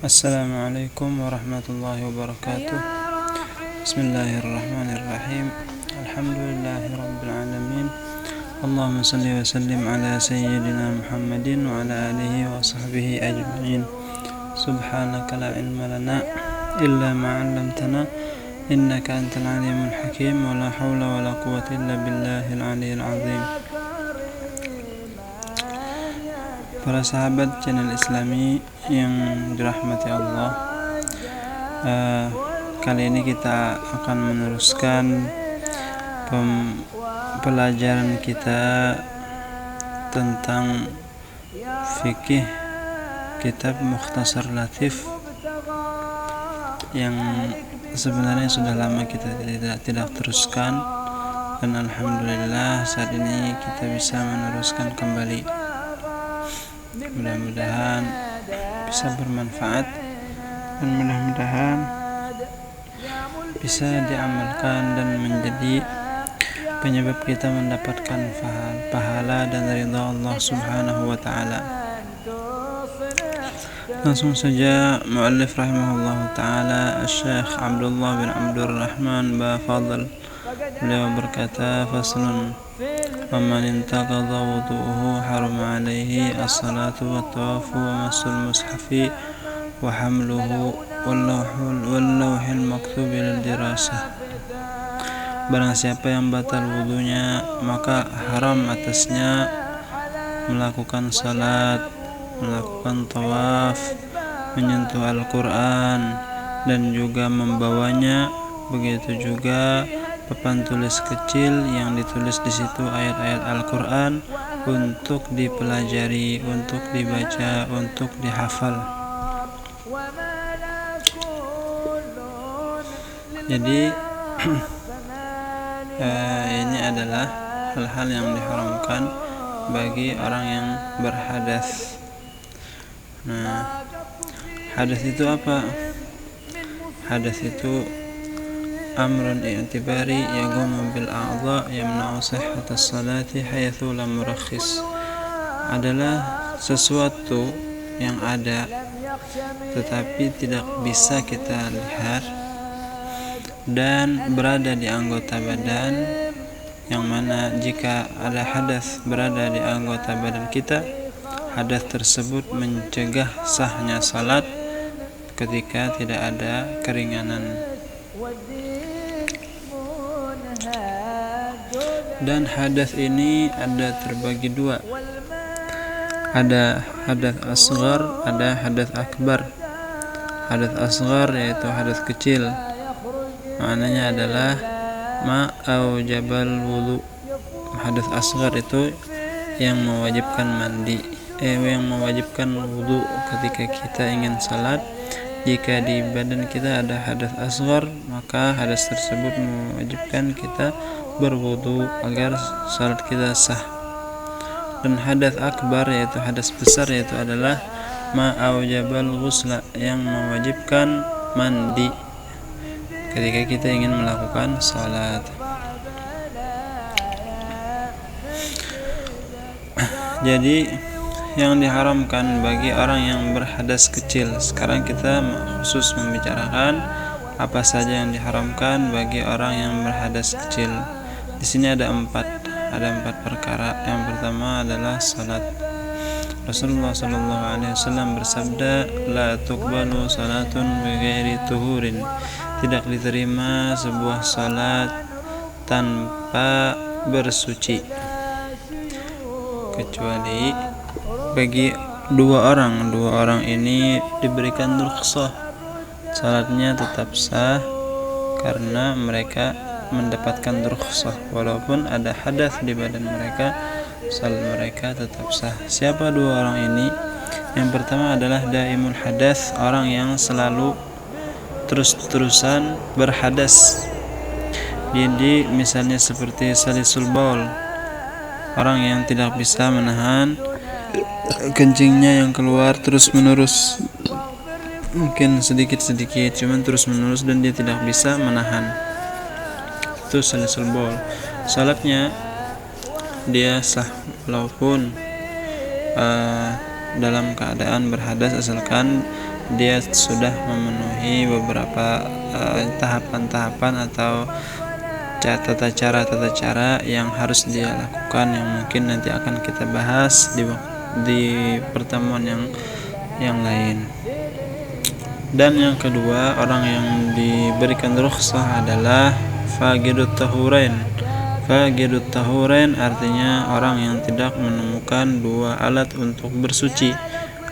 Assalamualaikum warahmatullahi wabarakatuh. Bismillahirrahmanirrahim. Alhamdulillahirabbil alamin. Allahumma shalli wa sallim ala sayyidina Muhammadin wa ala alihi wa sahbihi ajma'in. Subhanaka la ilma lana illa ma 'allamtana innaka antal alimul hakim wa la hawla wa la quwwata illa billahil aliyyil azim. Para sahabat channel Islami yang dirahmati Allah, kali ini kita akan meneruskan pelajaran kita tentang fikih kitab Mukhtasar Latif yang sebenarnya sudah lama kita tidak teruskan, dan alhamdulillah saat ini kita bisa meneruskan kembali. Mudah-mudahan bisa bermanfaat dan mudah-mudahan bisa diamalkan dan menjadi penyebab kita mendapatkan pahala dan ridha Allah Subhanahu wa taala. Langsung saja muallif rahimahullah taala Syekh Abdullah bin Abdul Rahman Bafadl, beliau berkata, faslun wa man intaqadha wudu'uhu harama alaihi as-salatu wa tawafu wa masul mushafi wa hamluhu wal lawhil maktubi lil dirasah. Barang siapa yang batal wudunya, maka haram atasnya melakukan salat, melakukan tawaf, menyentuh Al-Quran dan juga membawanya. Begitu juga papan tulis kecil yang ditulis di situ ayat-ayat Al-Quran untuk dipelajari, untuk dibaca, untuk dihafal. Jadi ini adalah hal-hal yang diharamkan bagi orang yang berhadas. Nah, hadas itu apa? Hadas itu amrun i'tibari yaqumu bil a'dha yamna'u sihhatas salati haitsu lam murakhis. Adalah sesuatu yang ada tetapi tidak bisa kita lihat dan berada di anggota badan, yang mana jika ada hadas berada di anggota badan kita, hadas tersebut mencegah sahnya salat ketika tidak ada keringanan. Dan hadas ini ada terbagi dua. Ada hadas asghar, ada hadas akbar. Hadas asghar yaitu hadas kecil. Maknanya adalah ma'aujabal wudu. Hadas asghar itu yang mewajibkan mandi, yang mewajibkan wudu ketika kita ingin salat. Jika di badan kita ada hadas asghar, maka hadas tersebut mewajibkan kita berwudu agar salat kita sah. Dan hadas akbar yaitu hadas besar, yaitu adalah ma'aujabal ghusla, yang mewajibkan mandi ketika kita ingin melakukan salat. Jadi yang diharamkan bagi orang yang berhadas kecil. Sekarang kita khusus membicarakan apa saja yang diharamkan bagi orang yang berhadas kecil. Di sini ada empat perkara. Yang pertama adalah salat. Rasulullah SAW bersabda, la tuqbalu salatun bighairi tuhurin. Tidak diterima sebuah salat tanpa bersuci, kecuali bagi dua orang ini diberikan rukhsah, salatnya tetap sah karena mereka mendapatkan rukhsah, walaupun ada hadas di badan mereka, salat mereka tetap sah. Siapa dua orang ini? Yang pertama adalah daimul hadas, orang yang selalu terus-terusan berhadas. Jadi misalnya seperti salisul baul, orang yang tidak bisa menahan kencingnya yang keluar terus-menerus, mungkin sedikit-sedikit, cuman terus-menerus dan dia tidak bisa menahan. Itu salisul baul. Salatnya dia sah walaupun dalam keadaan berhadas asalkan dia sudah memenuhi beberapa tahapan-tahapan atau tata cara yang harus dia lakukan, yang mungkin nanti akan kita bahas di pertemuan yang lain. Dan yang kedua, orang yang diberikan rukhsah adalah faqidut tahurain. Faqidut tahurain artinya orang yang tidak menemukan dua alat untuk bersuci.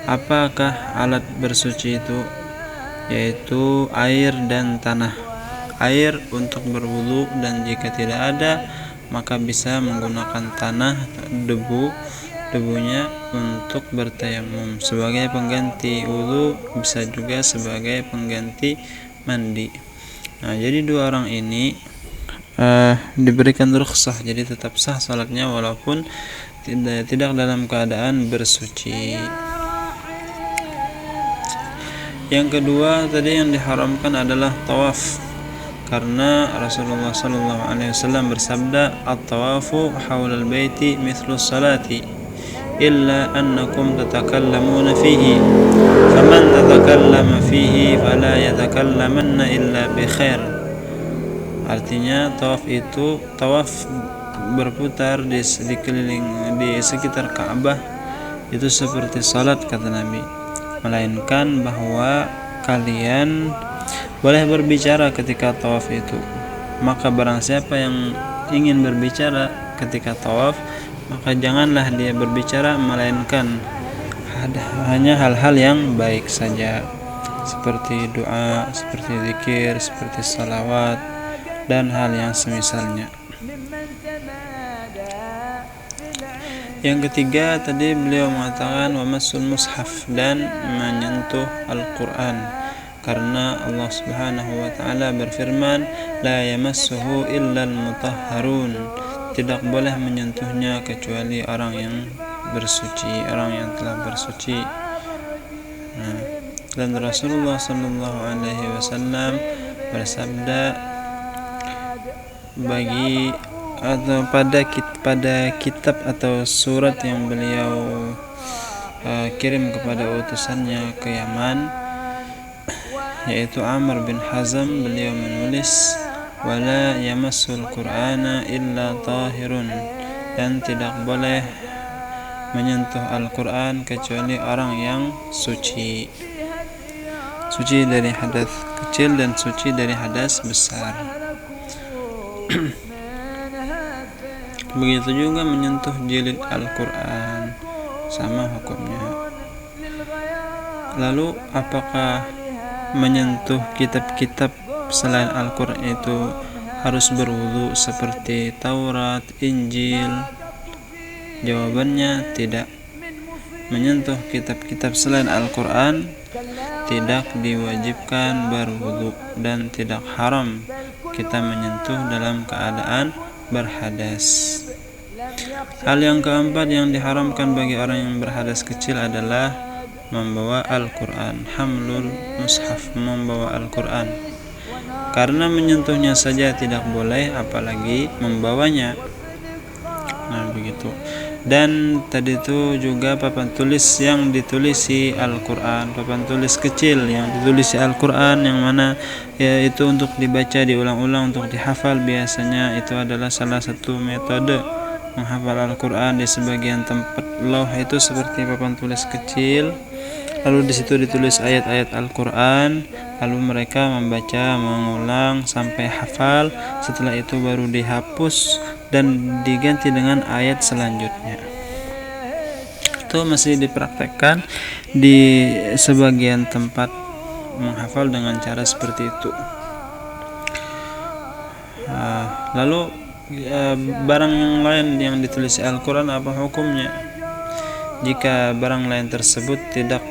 Apakah alat bersuci itu? Yaitu air dan tanah. Air untuk berwudu, dan jika tidak ada maka bisa menggunakan tanah debunya untuk bertayamum sebagai pengganti wudu, bisa juga sebagai pengganti mandi. Nah, jadi dua orang ini diberikan rukhsah, jadi tetap sah salatnya walaupun tidak dalam keadaan bersuci. Yang kedua tadi yang diharamkan adalah tawaf, karena Rasulullah SAW bersabda, at-tawafu hawlal baiti mithlu salati illa annakum tatakallamuna fihi faman tatakallama fihi fala yatakallamanna illa bi khair. Artinya tawaf berputar di sekitar Ka'bah itu seperti salat, kata Nabi, melainkan bahwa kalian boleh berbicara ketika tawaf itu. Maka barang siapa yang ingin berbicara ketika tawaf, maka janganlah dia berbicara melainkan hanya hal-hal yang baik saja, seperti doa, seperti zikir, seperti salawat, dan hal yang semisalnya. Yang ketiga tadi beliau mengatakan wamassul mushaf, dan menyentuh Al-Quran, karena Allah Subhanahu wa taala berfirman, la yamassuhu illal mutahharun, tidak boleh menyentuhnya kecuali orang yang bersuci, orang yang telah bersuci. Dan Rasulullah sallallahu alaihi wasallam bersabda pada kitab atau surat yang beliau kirim kepada utusannya ke Yaman, yaitu Amr bin Hazm, beliau menulis wala yamassul qur'ana illa tahirun, dan tidak boleh menyentuh Al-Quran kecuali orang yang suci dari hadas kecil dan suci dari hadas besar. Begitu juga menyentuh jilid Al-Quran, sama hukumnya. Lalu apakah menyentuh kitab-kitab selain Al-Quran itu harus berwudu seperti Taurat, Injil? Jawabannya tidak. Menyentuh kitab-kitab selain Al-Quran tidak diwajibkan berwudu, dan tidak haram kita menyentuh dalam keadaan berhadas. Hal yang keempat yang diharamkan bagi orang yang berhadas kecil adalah membawa Al-Quran, hamlul mushaf, membawa Al-Quran. Karena menyentuhnya saja tidak boleh, apalagi membawanya. Nah, begitu. Dan tadi itu juga papan tulis yang ditulisi Al-Quran, papan tulis kecil yang ditulisi Al-Quran, yang mana yaitu untuk dibaca, diulang-ulang, untuk dihafal. Biasanya itu adalah salah satu metode menghafal Al-Quran. Di sebagian tempat lauh itu seperti papan tulis kecil, lalu di situ ditulis ayat-ayat Al-Quran, lalu mereka membaca, mengulang sampai hafal. Setelah itu baru dihapus dan diganti dengan ayat selanjutnya. Itu masih dipraktekkan di sebagian tempat, menghafal dengan cara seperti itu. Lalu barang yang lain yang ditulis Al-Quran, apa hukumnya? Jika barang lain tersebut tidak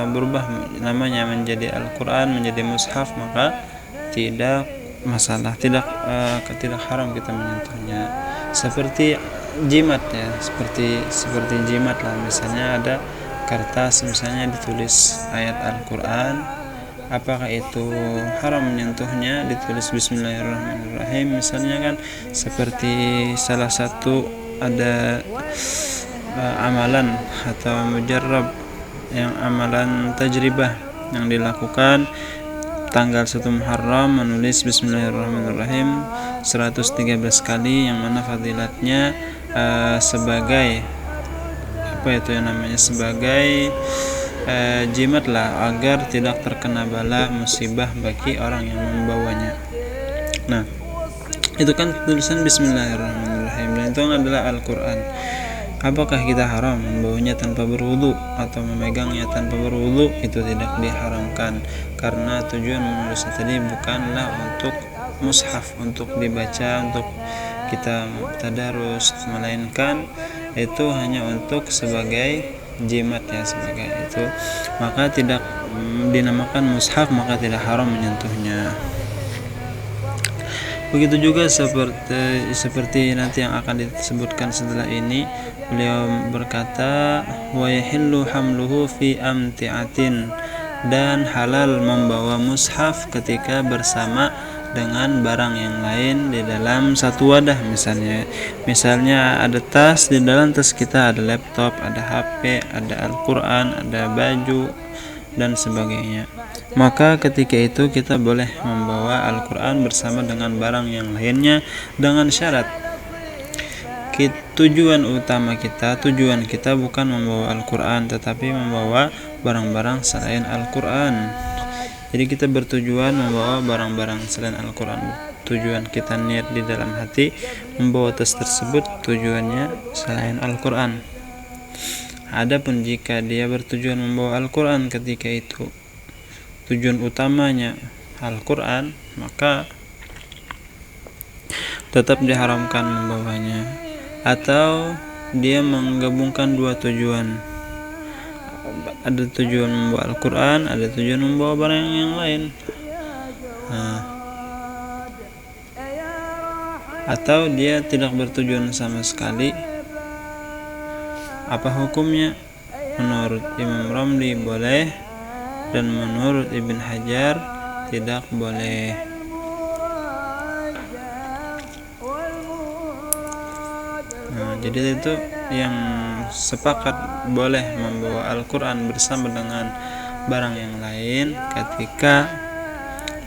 berubah namanya menjadi Al-Quran, menjadi mushaf, maka tidak masalah, tidak haram kita menyentuhnya. Seperti jimat ya, seperti jimat lah. Misalnya ada kertas misalnya ditulis ayat Al-Quran, apakah itu haram menyentuhnya? Ditulis Bismillahirrahmanirrahim misalnya kan, seperti salah satu ada amalan atau mujarrab yang amalan tajribah yang dilakukan tanggal 1 Muharram menulis Bismillahirrahmanirrahim 113 kali, yang mana fadilatnya sebagai sebagai jimat lah agar tidak terkena bala musibah bagi orang yang membawanya. Nah, itu kan tulisan Bismillahirrahmanirrahim, dan itu adalah Al-Quran. Apakah kita haram membawanya tanpa berwudu atau memegangnya tanpa berwudu? Itu tidak diharamkan, karena tujuan menulisnya tadi bukanlah untuk mushaf, untuk dibaca, untuk kita tadarus, melainkan itu hanya untuk sebagai jimat ya, sebagai itu, maka tidak dinamakan mushaf, maka tidak haram menyentuhnya. Begitu juga seperti nanti yang akan disebutkan setelah ini. Beliau berkata, wa yahillu hamluhu fi amti'atin, dan halal membawa mushaf ketika bersama dengan barang yang lain di dalam satu wadah. Misalnya ada tas, di dalam tas kita ada laptop, ada HP, ada Al-Quran, ada baju dan sebagainya. Maka ketika itu kita boleh membawa Al-Quran bersama dengan barang yang lainnya, dengan syarat tujuan kita bukan membawa Al-Quran, tetapi membawa barang-barang selain Al-Quran. Jadi kita bertujuan membawa barang-barang selain Al-Quran. Tujuan kita niat di dalam hati membawa tas tersebut tujuannya selain Al-Quran. Adapun jika dia bertujuan membawa Al-Quran ketika itu tujuan utamanya Al-Quran, maka tetap diharamkan membawanya. Atau dia menggabungkan dua tujuan, ada tujuan membawa Al-Quran, ada tujuan membawa barang yang lain. Atau dia tidak bertujuan sama sekali, apa hukumnya? Menurut Imam Ramli boleh, dan menurut Ibn Hajar tidak boleh. Jadi itu yang sepakat boleh membawa Al-Quran bersama dengan barang yang lain ketika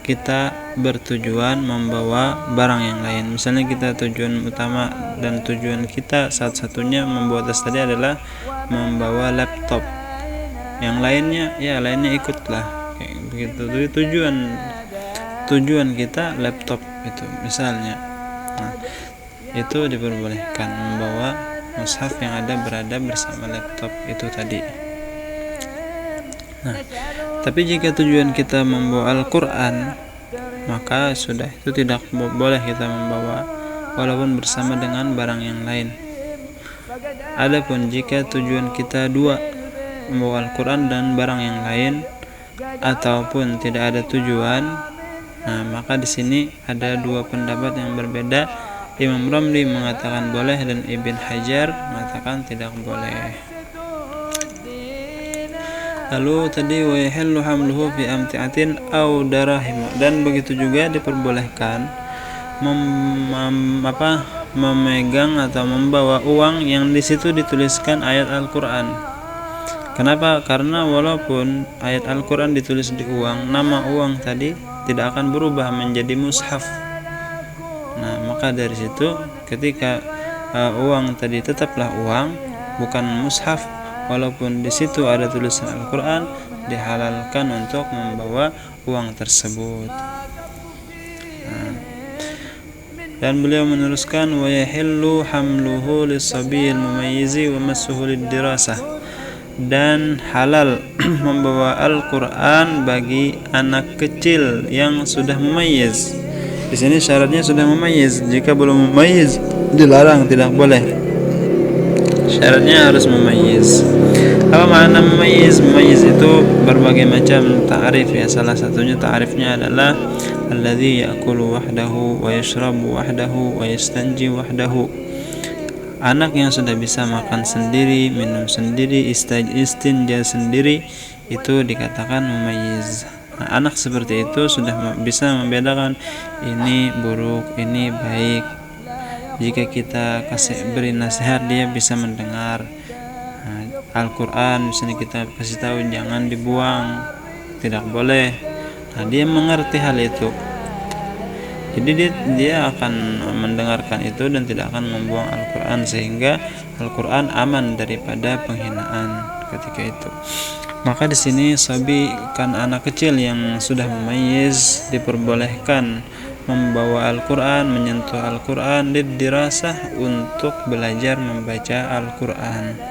kita bertujuan membawa barang yang lain. Misalnya kita tujuan utama dan tujuan kita satu-satunya membawa tas tadi adalah membawa laptop, yang lainnya ikutlah, kayak begitu. Jadi tujuan kita laptop itu misalnya. Nah, itu diperbolehkan membawa mushaf yang berada bersama laptop itu tadi. Nah, tapi jika tujuan kita membawa Al-Quran, maka sudah, itu tidak boleh kita membawa walaupun bersama dengan barang yang lain. Adapun jika tujuan kita dua, membawa Al-Quran dan barang yang lain, ataupun tidak ada tujuan, nah maka di sini ada dua pendapat yang berbeda. Imam Ramli mengatakan boleh dan Ibn Hajar mengatakan tidak boleh. Lalu tadi wa yahillu hamluhu fi amti'atin aw darahim, dan begitu juga diperbolehkan memegang atau membawa uang yang di situ dituliskan ayat Al-Quran. Kenapa? Karena walaupun ayat Al-Quran ditulis di uang, nama uang tadi tidak akan berubah menjadi mushaf. Nah, maka dari situ ketika uang tadi tetaplah uang, bukan mushaf, walaupun di situ ada tulisan Al-Quran, dihalalkan untuk membawa uang tersebut. Dan beliau meneruskan wa yahillu hamluhu lis-sabiyil mumayyizi wa massuhu lid-dirasah, dan halal membawa Al-Quran bagi anak kecil yang sudah mumayyiz. Di sini syaratnya sudah mumayyiz. Jika belum mumayyiz dilarang, tidak boleh. Syaratnya harus mumayyiz. Apa makna mumayyiz? Mumayyiz itu berbagai macam ta'rif ya. Salah satunya ta'rifnya adalah alladzi ya'kulu wahdahu wa yashrabu wahdahu wa yastanji wahdahu. Anak yang sudah bisa makan sendiri, minum sendiri, istinja sendiri, itu dikatakan mumayyiz. Nah, anak seperti itu sudah bisa membedakan ini buruk, ini baik. Jika kita beri nasihat, dia bisa mendengar. Nah, Al-Quran, di sini kita kasih tahu jangan dibuang, tidak boleh. Nah, dia mengerti hal itu, jadi dia akan mendengarkan itu dan tidak akan membuang Al-Quran, sehingga Al-Quran aman daripada penghinaan ketika itu. Maka di sini sabi, kan anak kecil yang sudah memayyiz, diperbolehkan membawa Al-Quran, menyentuh Al-Quran, dirasah untuk belajar membaca Al-Quran,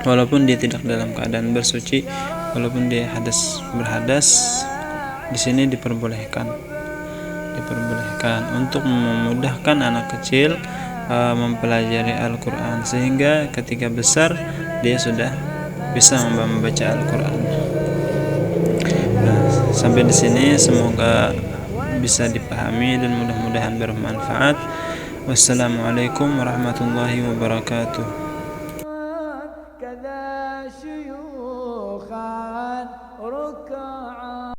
walaupun dia tidak dalam keadaan bersuci, walaupun dia berhadas. Di sini diperbolehkan untuk memudahkan anak kecil mempelajari Al-Quran, sehingga ketika besar dia sudah bisa membaca Al-Quran. Nah, sampai di sini semoga bisa dipahami dan mudah-mudahan bermanfaat. Wassalamualaikum warahmatullahi wabarakatuh.